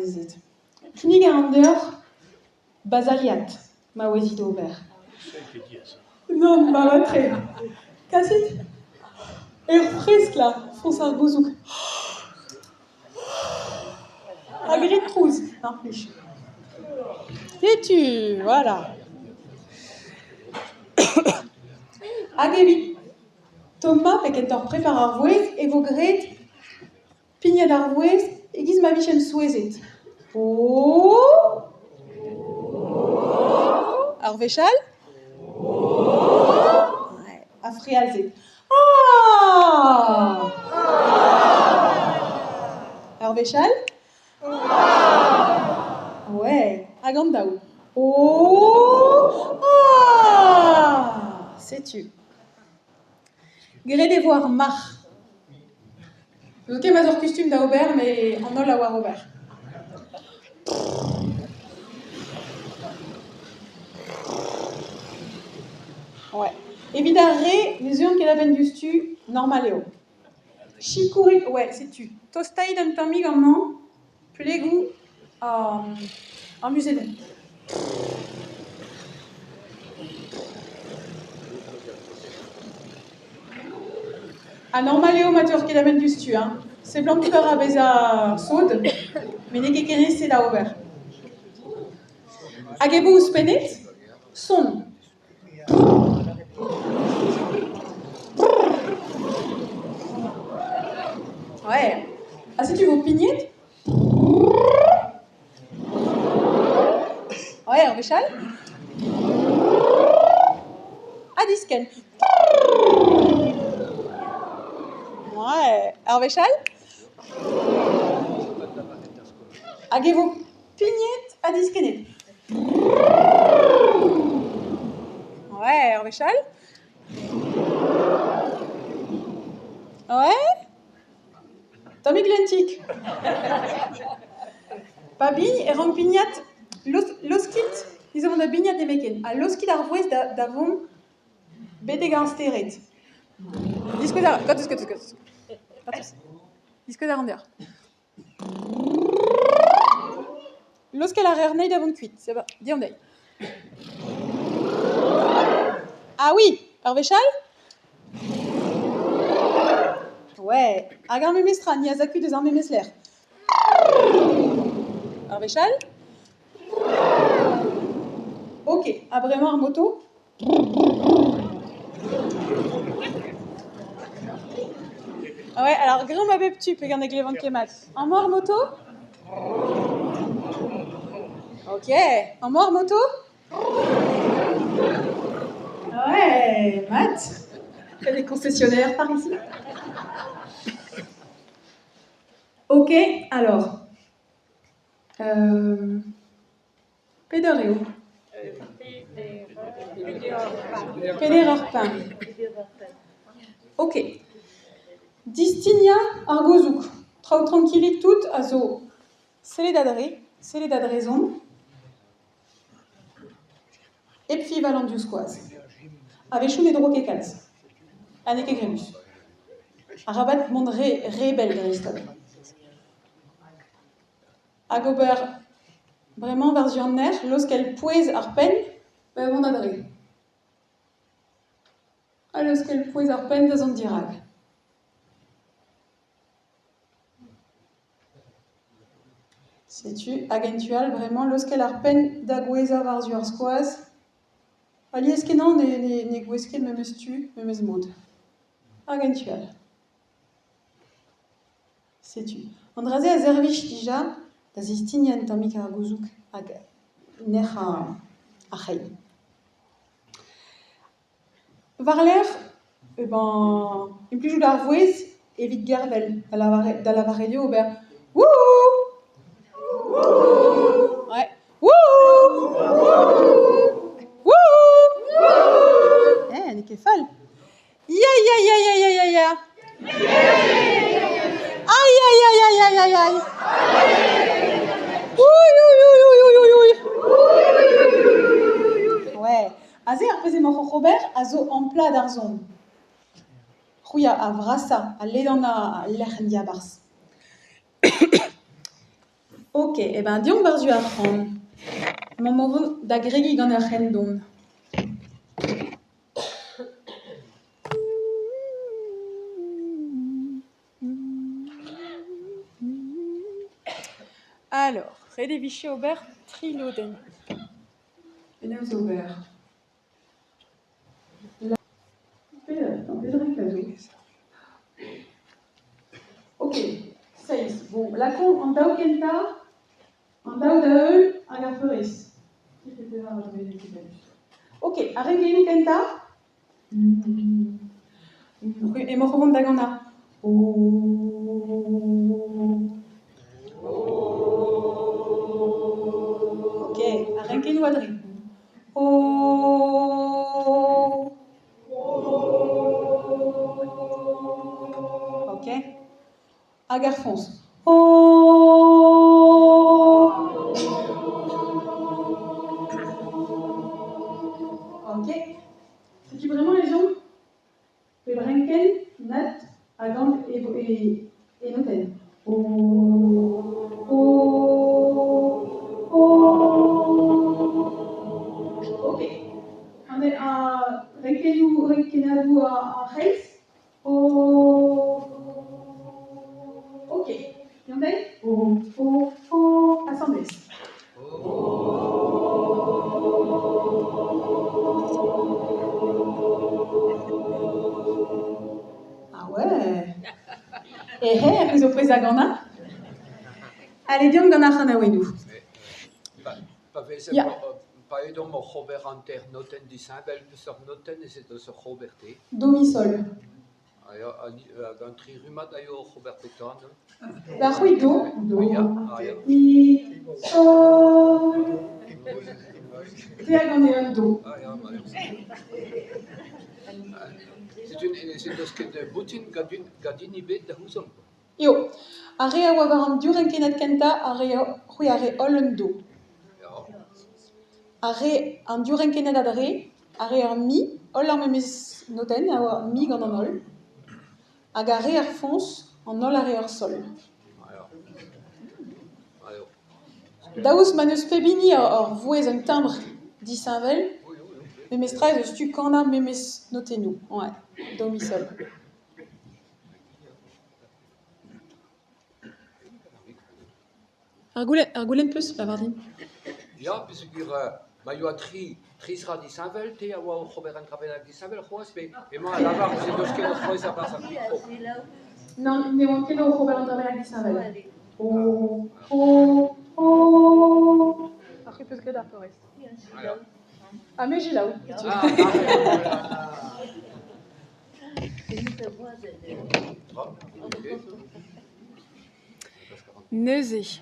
zezet. Knig an deur, bazaliat, ma oezit ober. Non, ma matre. Kassit? Fresk là, fonce ar gozouk. Agrit trouz, non, plus. Sais-tu, voilà. Agevit, Thomas pekentor prépare ar vouez, e vo gret, pignat ar vouez, e giz ma vichem souezet. Oh! Ar vechal? Ouais, a frealzet. Ah! Ar vechal? Ouais, hag an daou. Oh! Ah! Sais-tu. Gret e vo ar mar. Ok, ma ur costume da ober, mais en ol a war ober. Ouais. Evita re, les urnes qu'elle a ben du normal eo. Chikouri, ouais, sais-tu. Tostaï d'un tamig en man, plegou, en musée. Ah, normal eo matur qu'elle a ben du hein. C'est blanc de à beza saude, mais n'est qu'elle c'est da ober. Agebo ou spenet, son. Ouais. Ah, si tu veux pignette? Ouais, en véchal? Ah, disken. Ouais. En véchal? Agebo pignette à diskenet. Ouais, en véchal? Ouais? Tommy Glentic. Pas bigne et rang pignat. Loskit, ils ont da bignat de meken. A loskit ar vouez d'avon bede gansteret. Disque d'ar... Gotus. Disque d'ar andeur. Lorsqu'elle a rernei d'avant cuite, c'est bon, dis on Ah oui, ar vechal? Ouais, hag ar memestra, ni a zaku deus ar memesler. Ar vechal? Ok, a bremañ ar moto? Ouais, alors grand ma bep tu peux gagner avec les ventes qui mat. En mort moto? Ok, en mort moto? Ouais, Matt. Il y a des concessionnaires par ici. Ok, alors. Pédoreo. Pédérarpin. Ok. Distinia argozouk. Trau tranquillik tout, azo. C'est les d'adrezon. Et puis valendius quoise. Avec chou des drogues calz. Anneke gremus. Arabat monde rebelle Griston. Agobert vraiment version ner, lorsqu'elle poise arpen, ben mon adré. Lorsqu'elle poise arpen dans un dirag. Sais-tu, agentual, vraiment, lorsqu'elle arpen d'agoueza varzuar squaz, ali est-ce que non, ne goueske me mestu, me mesmod. Agentual. Sais-tu. Andraze a zervich déjà, da zistinian tamik ar gouzouk, hag ner a chay. Varler, eh ben, une plus joue d'arvouez, évite gervel, da la varedio, ben, wouhou! Ouais. Wouhou! Wouhou! Eh, elle est folle. Ya. Aïe. Ouais. Azé a représenté mon Robert, azo en plat d'arzon. Rouya a vrasa, a ledana a l'erndia bars. Ok, diom war zu arran. Ma movon da gregi gant ar c'hendon. Alors, rede vichy ober triloden. Penaos ober. Ok, 6. Bon, la con en dao kenta, en dao da eul hag ar feuris. Ok, a regeinou kenta. E mo c'hovont da gana. Ok, a regeinou adri. Ok. Hag ar fons. Ok. C'est-tu vraiment les gens? Le brinken, nat, à gang et noten. Ok. On est à renkenadou à reis. Ok. Yandel? Assemblée. Ah ouais. Et vous opposez à Gana? Allez, diom gant ar c'hanaouedou. Pa vez pa edon mo c'hober an ter noten disheñvel, peus ur noten ez eus ur c'hoberté. Do mi sol. Hag an tri rumat a yo c'hober petan. Da c'hwi do. Mi sol. Te hag an e un do. C'est eus ket boutin gadin ibet da c'houzom. Yo, a re a oa war an diourenkenet kenta, c'hwi a re ol un do. A re an diourenkenet ad re, a re ar mi, ol ar memez noten, a oa mi gant an ol. Hag a re ar fons, an ol a re ar sol. Daouz ma neus pebini ur vouez un timbre disheñvel, memez tra eus tu kana memez notenou. Ouais, do mi sol. Ar goulenn peus, la vardin? Ya, peus ma yo a tri tra disheñvel, te a oa o c'hober an travel hag disheñvel c'hoaz, emañ a lavar ez eus ket o c'hoez a bas ar mikro. Non, ne oan ket o c'hober an travel hag disheñvel. Ar c'hwi peus gret ar forest. Ah, me jilaou. Neuze.